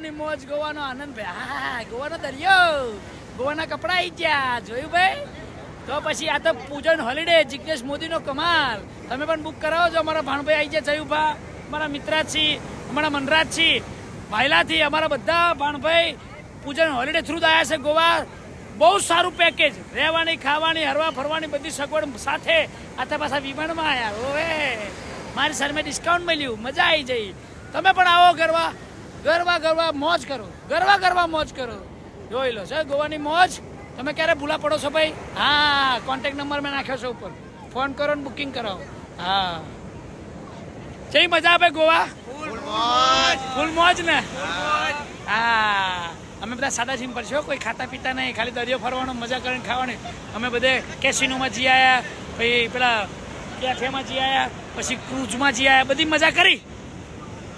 ગોવાની મોજ, ગોવાનો આનંદ ભાઈ. હા, ગોવાનો દરિયો, ગોવાના કપડા આવી ગયા, જોયું ભાઈ? તો પછી આ તો પૂજન હોલિડે, જિગ્નેશ મોદીનો કમાલ. તમે પણ બુક કરાવો છો. અમારા ભાણભાઈ આવી ગયા, જયુભા, અમારા મિત્રાજી, અમારા મનરાજજી, ભાઈલાથી અમારા બધા ભાણભાઈ પૂજન હોલિડે થ્રુ આવ્યા છે ગોવા. બહુ સારું પેકેજ, રહેવાની, ખાવાની, હરવા ફરવાની બધી સગવડ સાથે. આથા પાછા વિમાનમાં આવ્યા. ઓવે, મારી સામે ડિસ્કાઉન્ટ મળ્યું, મજા આવી જઈ. તમે પણ આવો ગરવા, ગરવા ગરવા મોજ કરો, ગરવા ગરવા મોજ કરો. જોઈ લો છે ગોવાની મોજ. તમે ક્યારે ભૂલા પડો છો ભાઈ? હા, કોન્ટેક્ટ નંબર મેં નાખ્યો છે ઉપર, ફોન કરો ને બુકિંગ કરાવો. હા, જઈ મજા આવે ગોવા, ફૂલ મોજ ને. હા, અમે બધા સાદા સિમ્પલ છો, કોઈ ખાતા પીતા નહીં, ખાલી દરિયો ફરવાનો, મજા કરીને ખાવાની. અમે બધે કેસિનોમાં જઈ આવ્યા, પછી પેલા કેફેમાં જઈ આવ્યા, પછી ક્રૂઝમાં જઈ આવ્યા, બધી મજા કરી.